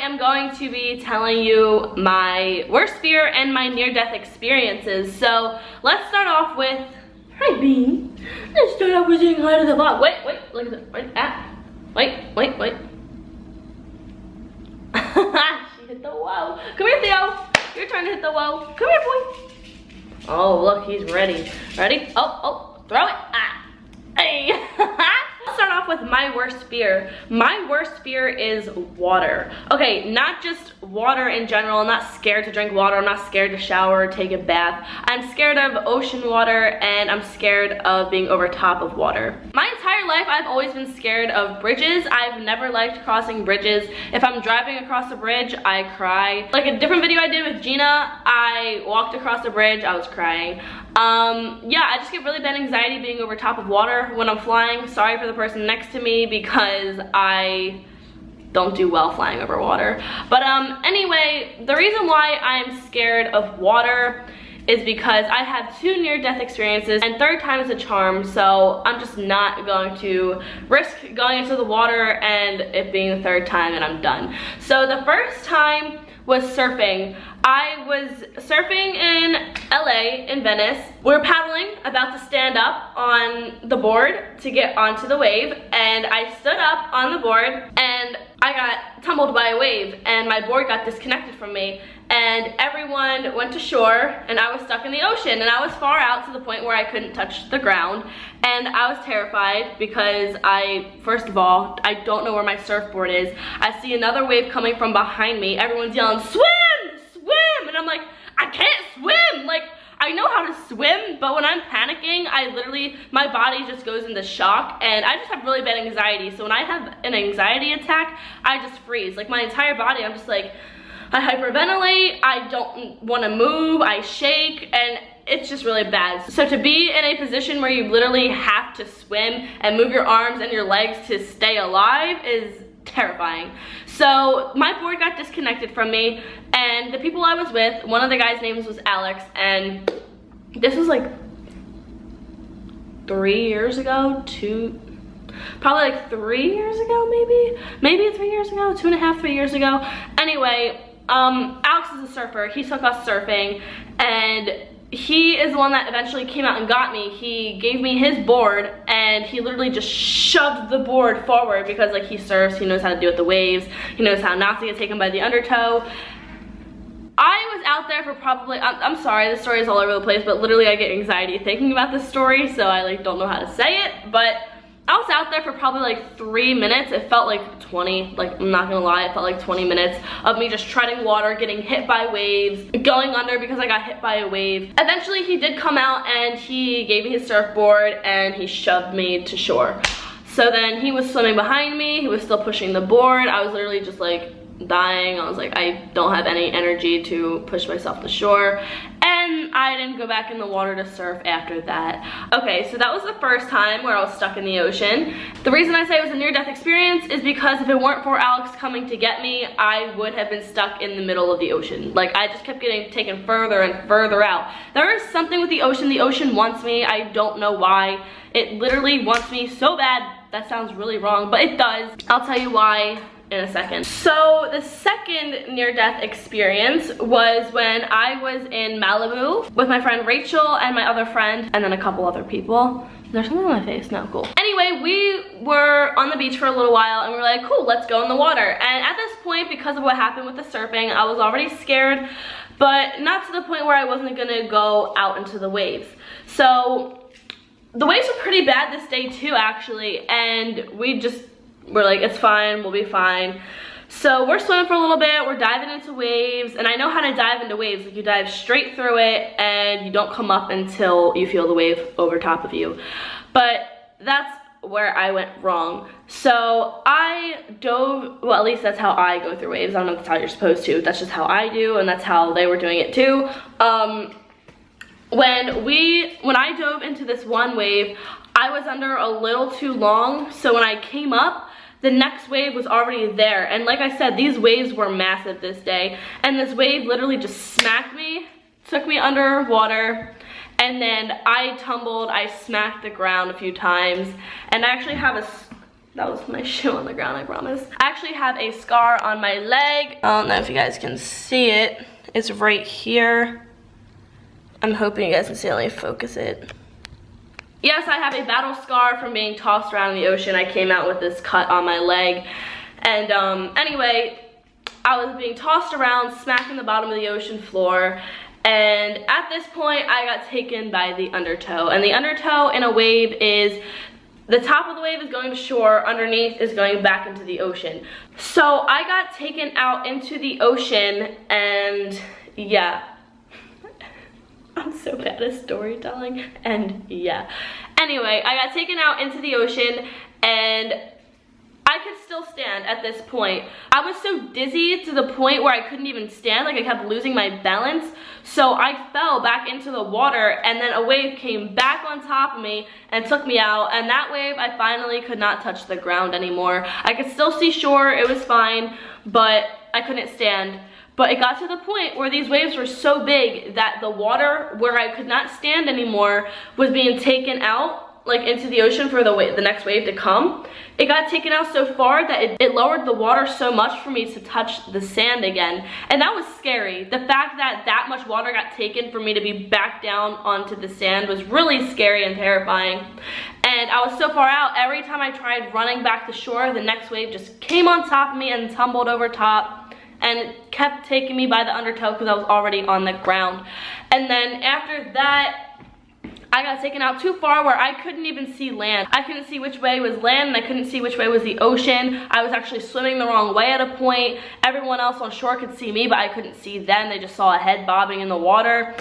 am going to be telling you my worst fear and my near-death experiences. So let's start off with, hi Bean. Let's start off with saying hi to the vlog. Wait, look at this. Wait. She hit the whoa. Come here, Theo. Your turn to hit the whoa. Come here, boy. Oh, look, he's ready. Ready? Oh, throw it. Hey. Let's start off with my worst fear. My worst fear is water. Okay, not just water in general. I'm not scared to drink water. I'm not scared to shower or take a bath. I'm scared of ocean water, and I'm scared of being over top of water. My entire life, I've always been scared of bridges. I've never liked crossing bridges. If I'm driving across a bridge, I cry. Like a different video I did with Gina, I walked across a bridge, I was crying. Yeah, I just get really bad anxiety being over top of water when I'm flying. Sorry for the person next to me because I don't do well flying over water. But anyway, the reason why I'm scared of water is because I had 2 near-death experiences, and third time is a charm, so I'm just not going to risk going into the water and it being the third time and I'm done. So the first time was surfing. I was surfing in LA, in Venice. We were paddling, about to stand up on the board to get onto the wave, and I stood up on the board and I got tumbled by a wave and my board got disconnected from me, and everyone went to shore and I was stuck in the ocean, and I was far out to the point where I couldn't touch the ground, and I was terrified because first of all, I don't know where my surfboard is. I see another wave coming from behind me. Everyone's yelling, swim! And I'm like, I can't swim. Like, I know how to swim, but when I'm panicking, my body just goes into shock, and I just have really bad anxiety. So when I have an anxiety attack, I just freeze. Like, my entire body, I'm just like, I hyperventilate, I don't want to move, I shake, and it's just really bad. So to be in a position where you literally have to swim and move your arms and your legs to stay alive is terrifying. So my board got disconnected from me, and the people I was with, one of the guys' names was Alex, and this was like 3 years ago, probably like 3 years ago, maybe 3 years ago, 2.5, 3 years ago. Anyway, Alex is a surfer. He took us surfing, and he is the one that eventually came out and got me. He gave me his board, and he literally just shoved the board forward because, like, he surfs, he knows how to deal with the waves, he knows how not to get taken by the undertow. I was out there for probably, I'm sorry, this story is all over the place, but literally I get anxiety thinking about this story, so I like don't know how to say it, but I was out there for probably like 3 minutes. It felt like 20, like, I'm not gonna lie, it felt like 20 minutes of me just treading water, getting hit by waves, going under because I got hit by a wave. Eventually he did come out and he gave me his surfboard and he shoved me to shore. So then he was swimming behind me, he was still pushing the board. I was literally just like dying. I was like, I don't have any energy to push myself to shore, and I didn't go back in the water to surf after that. Okay, so that was the first time where I was stuck in the ocean. The reason I say it was a near-death experience is because if it weren't for Alex coming to get me, I would have been stuck in the middle of the ocean. Like, I just kept getting taken further and further out. There is something with the ocean wants me. I don't know why. It literally wants me so bad. That sounds really wrong, but it does. I'll tell you why in a second. So the second near-death experience was when I was in Malibu with my friend Rachel and my other friend, and then a couple other people. There's something on my face? No, cool. Anyway, we were on the beach for a little while and we were like, cool, let's go in the water. And at this point, because of what happened with the surfing, I was already scared, but not to the point where I wasn't gonna go out into the waves. So the waves were pretty bad this day too, actually, and we're like, it's fine, we'll be fine. So we're swimming for a little bit, we're diving into waves, and I know how to dive into waves. Like, you dive straight through it and you don't come up until you feel the wave over top of you. But that's where I went wrong. So I dove, well, at least that's how I go through waves. I don't know if that's how you're supposed to. That's just how I do, and that's how they were doing it too. When I dove into this one wave, I was under a little too long, so when I came up, the next wave was already there. And like I said, these waves were massive this day, and this wave literally just smacked me, took me underwater, and then I tumbled, I smacked the ground a few times, and I actually have That was my shoe on the ground, I promise. I actually have a scar on my leg. I don't know if you guys can see it. It's right here. I'm hoping you guys can see it. Let me focus it. Yes, I have a battle scar from being tossed around in the ocean. I came out with this cut on my leg. And anyway, I was being tossed around, smacking the bottom of the ocean floor. And at this point, I got taken by the undertow. And the undertow in a wave is, the top of the wave is going to shore, underneath is going back into the ocean. So I got taken out into the ocean, and yeah. I'm so bad at storytelling, and yeah. Anyway, I got taken out into the ocean, and I could still stand at this point. I was so dizzy to the point where I couldn't even stand, like I kept losing my balance. So I fell back into the water, and then a wave came back on top of me and took me out. And that wave, I finally could not touch the ground anymore. I could still see shore, it was fine, but I couldn't stand. But it got to the point where these waves were so big that the water where I could not stand anymore was being taken out, like into the ocean for the next wave to come. It got taken out so far that it lowered the water so much for me to touch the sand again. And that was scary. The fact that that much water got taken for me to be back down onto the sand was really scary and terrifying. And I was so far out, every time I tried running back to shore, the next wave just came on top of me and tumbled over top. And it kept taking me by the undertow because I was already on the ground. And then after that, I got taken out too far where I couldn't even see land. I couldn't see which way was land, and I couldn't see which way was the ocean. I was actually swimming the wrong way at a point. Everyone else on shore could see me, but I couldn't see them. They just saw a head bobbing in the water.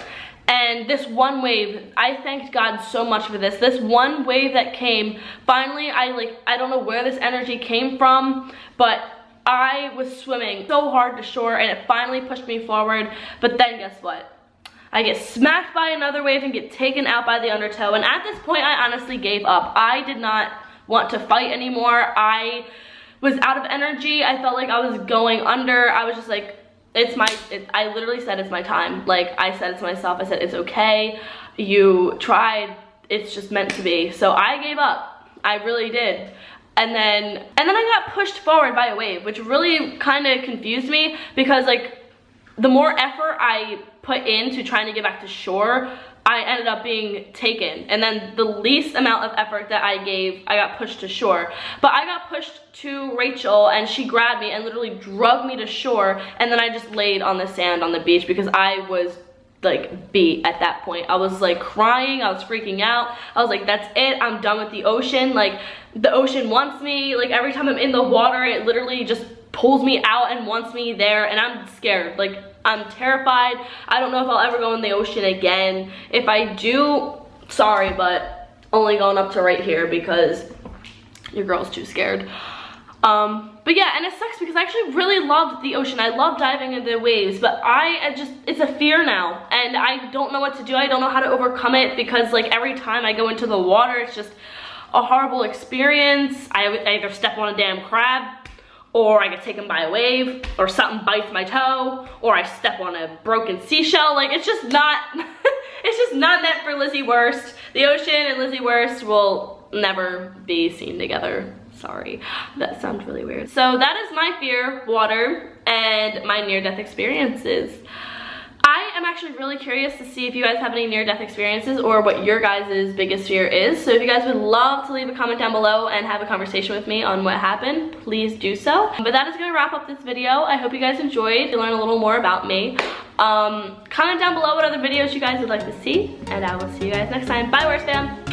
And this one wave, I thanked God so much for this. This one wave that came, finally, I don't know where this energy came from, but I was swimming so hard to shore, and it finally pushed me forward. But then guess what? I get smacked by another wave and get taken out by the undertow. And at this point, I honestly gave up. I did not want to fight anymore. I was out of energy. I felt like I was going under. I was just like, I literally said it's my time. Like, I said it to myself. I said, it's okay. You tried. It's just meant to be. So I gave up. I really did. And then I got pushed forward by a wave, which really kind of confused me, because like the more effort I put into trying to get back to shore, I ended up being taken. And then the least amount of effort that I gave, I got pushed to shore. But I got pushed to Rachel, and she grabbed me and literally dragged me to shore, and then I just laid on the sand on the beach because I was like beat at that point. I was like crying, I was freaking out. I was like, that's it, I'm done with the ocean. Like, the ocean wants me. Like, every time I'm in the water, it literally just pulls me out and wants me there, and I'm scared. Like, I'm terrified. I don't know if I'll ever go in the ocean again. If I do, sorry, but only going up to right here because your girl's too scared. But yeah, and it sucks because I actually really loved the ocean. I love diving into the waves, but it's a fear now, and I don't know what to do. I don't know how to overcome it because like every time I go into the water, it's just a horrible experience. I either step on a damn crab, or I get taken by a wave, or something bites my toe, or I step on a broken seashell. Like, it's just not, it's just not meant for Lizzie Wurst. The ocean and Lizzie Wurst will never be seen together. Sorry, that sounds really weird. So that is my fear, water, and my near-death experiences. I am actually really curious to see if you guys have any near-death experiences or what your guys' biggest fear is. So if you guys would love to leave a comment down below and have a conversation with me on what happened, please do so. But that is gonna wrap up this video. I hope you guys enjoyed to learn a little more about me. Comment down below what other videos you guys would like to see, and I will see you guys next time. Bye, Wurst fam.